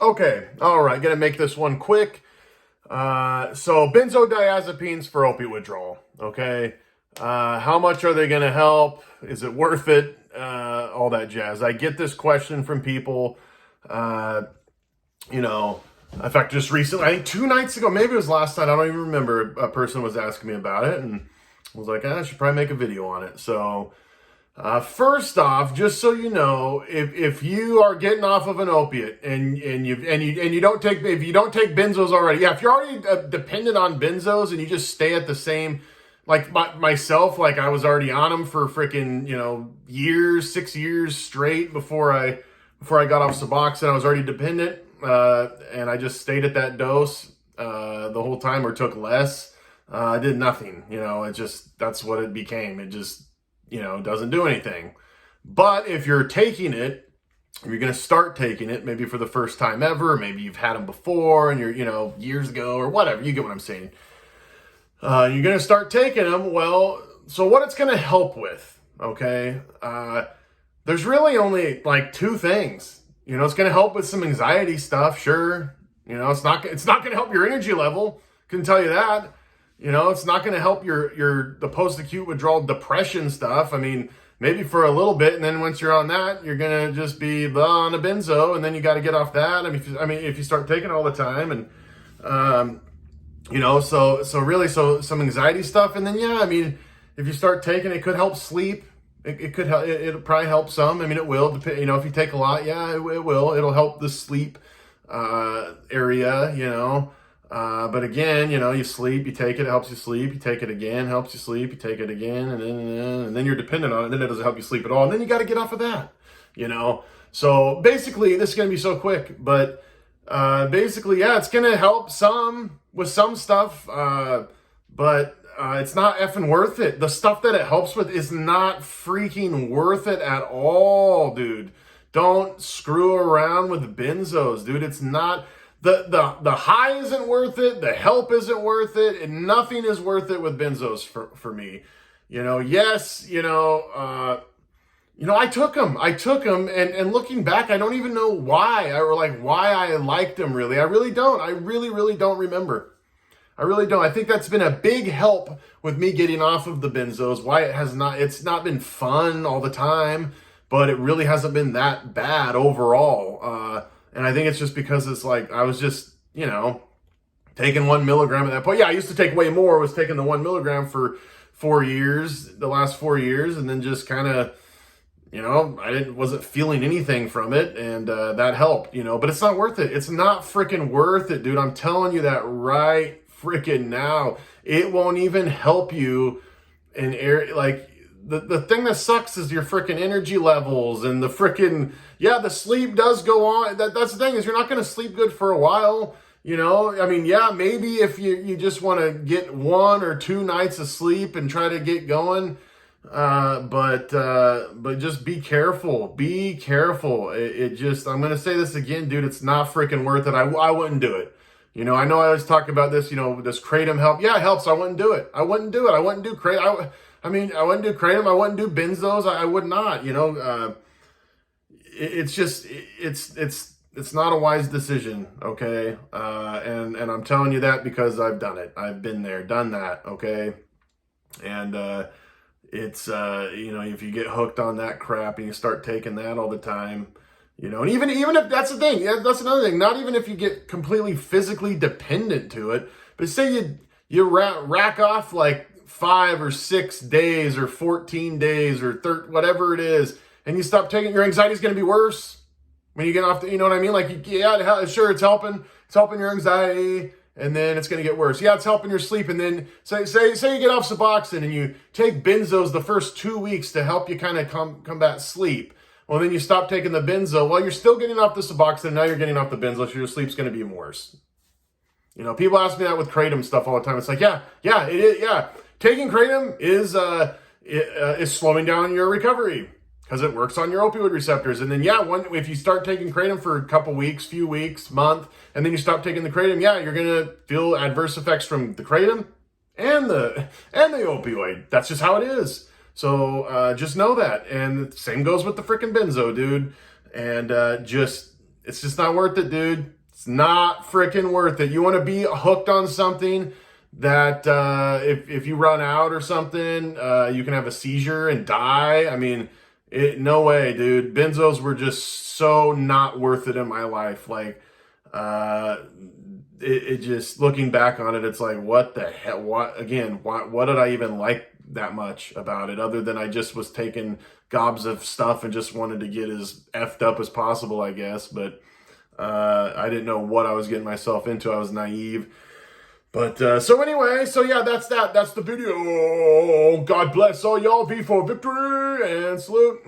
Okay, all right, gonna make this one quick. So benzodiazepines for opiate withdrawal. Okay, how much are they gonna help? Is it worth it? All that jazz. I get this question from people. Uh, you know, in fact, just recently, I think 2 nights ago, maybe it was last night. I don't even remember. A person was asking me about it, and I was like, I should probably make a video on it. So. First off, just so you know, if you are getting off of an opiate and you don't take, if you don't take benzos already, yeah, if you're already dependent on benzos and you just stay at the same, like myself, like I was already on them for freaking years, 6 years straight before I got off Suboxone. I was already dependent, and I just stayed at that dose the whole time, or took less. I did nothing. It just, that's what it became. It just doesn't do anything. But if you're taking it, you're going to start taking it maybe for the first time ever, maybe you've had them before and you're, years ago or whatever, you get what I'm saying. You're going to start taking them. Well, so what it's going to help with, okay? There's really only like two things. It's going to help with some anxiety stuff, sure. It's not going to help your energy level, can tell you that. It's not going to help the post-acute withdrawal depression stuff. I mean, maybe for a little bit, and then once you're on that, you're going to just be on a benzo, and then you got to get off that. If you start taking it all the time, and so really, some anxiety stuff, and then if you start taking it, could help sleep. It could help. It'll probably help some. It will. If you take a lot, yeah, it will. It'll help the sleep area. But again, you sleep, you take it helps you sleep, you take it again, helps you sleep, you take it again, and then you're dependent on it, and then it doesn't help you sleep at all, and then you got to get off of that, So basically, this is going to be so quick, but basically, yeah, it's going to help with some stuff, but it's not effing worth it. The stuff that it helps with is not freaking worth it at all, dude. Don't screw around with benzos, dude. It's not. The high isn't worth it. The help isn't worth it. And nothing is worth it with benzos for me. Yes, I took them. And looking back, I don't even know why. Why I liked them, really. I really don't. I really, really don't remember. I really don't. I think that's been a big help with me getting off of the benzos. Why it's not been fun all the time, but it really hasn't been that bad overall. And I think it's just because it's like, I was just, taking 1 milligram at that point. Yeah, I used to take way more. I was taking the 1 milligram for the last 4 years, and then just kind of, wasn't feeling anything from it, and that helped, but it's not worth it. It's not freaking worth it, dude. I'm telling you that right freaking now. It won't even help you in the thing that sucks is your freaking energy levels, and the freaking, the sleep does go on. That's the thing, is you're not going to sleep good for a while. Maybe if you just want to get 1 or 2 nights of sleep and try to get going. But just be careful. Be careful. I'm going to say this again, dude. It's not freaking worth it. I wouldn't do it. I know I always talk about this, does kratom help? Yeah, it helps. I wouldn't do it. I wouldn't do kratom. I wouldn't do kratom. I wouldn't do benzos. I would not, it's not a wise decision. Okay. And I'm telling you that because I've done it. I've been there, done that. Okay. And, if you get hooked on that crap and you start taking that all the time, and even if that's the thing, that's another thing, not even if you get completely physically dependent to it, but say you rack off like 5 or 6 days or 14 days or whatever it is, and you stop taking, your anxiety is going to be worse when you get off you know what I mean? Sure, it's helping your anxiety, and then it's going to get worse. Yeah, it's helping your sleep, and then say you get off Suboxone and you take benzos the first 2 weeks to help you kind of combat sleep. Well, then you stop taking the benzo. Well, you're still getting off the Suboxone, now you're getting off the benzo, so your sleep's going to be worse. People ask me that with kratom stuff all the time. It's like, yeah, it is, yeah. Taking kratom is slowing down your recovery because it works on your opioid receptors. And then, if you start taking kratom for a couple weeks, few weeks, month, and then you stop taking the kratom, you're going to feel adverse effects from the kratom and the opioid. That's just how it is. So just know that. And the same goes with the freaking benzo, dude. And it's just not worth it, dude. It's not freaking worth it. You want to be hooked on something that if you run out or something, you can have a seizure and die. I mean, no way, dude. Benzos were just so not worth it in my life. Like, it just, looking back on it, it's like, what the hell? What did I even like that much about it, other than I just was taking gobs of stuff and just wanted to get as effed up as possible, I guess. But I didn't know what I was getting myself into. I was naive. But so anyway, so yeah, that's that. That's the video. God bless all y'all. V for victory and salute.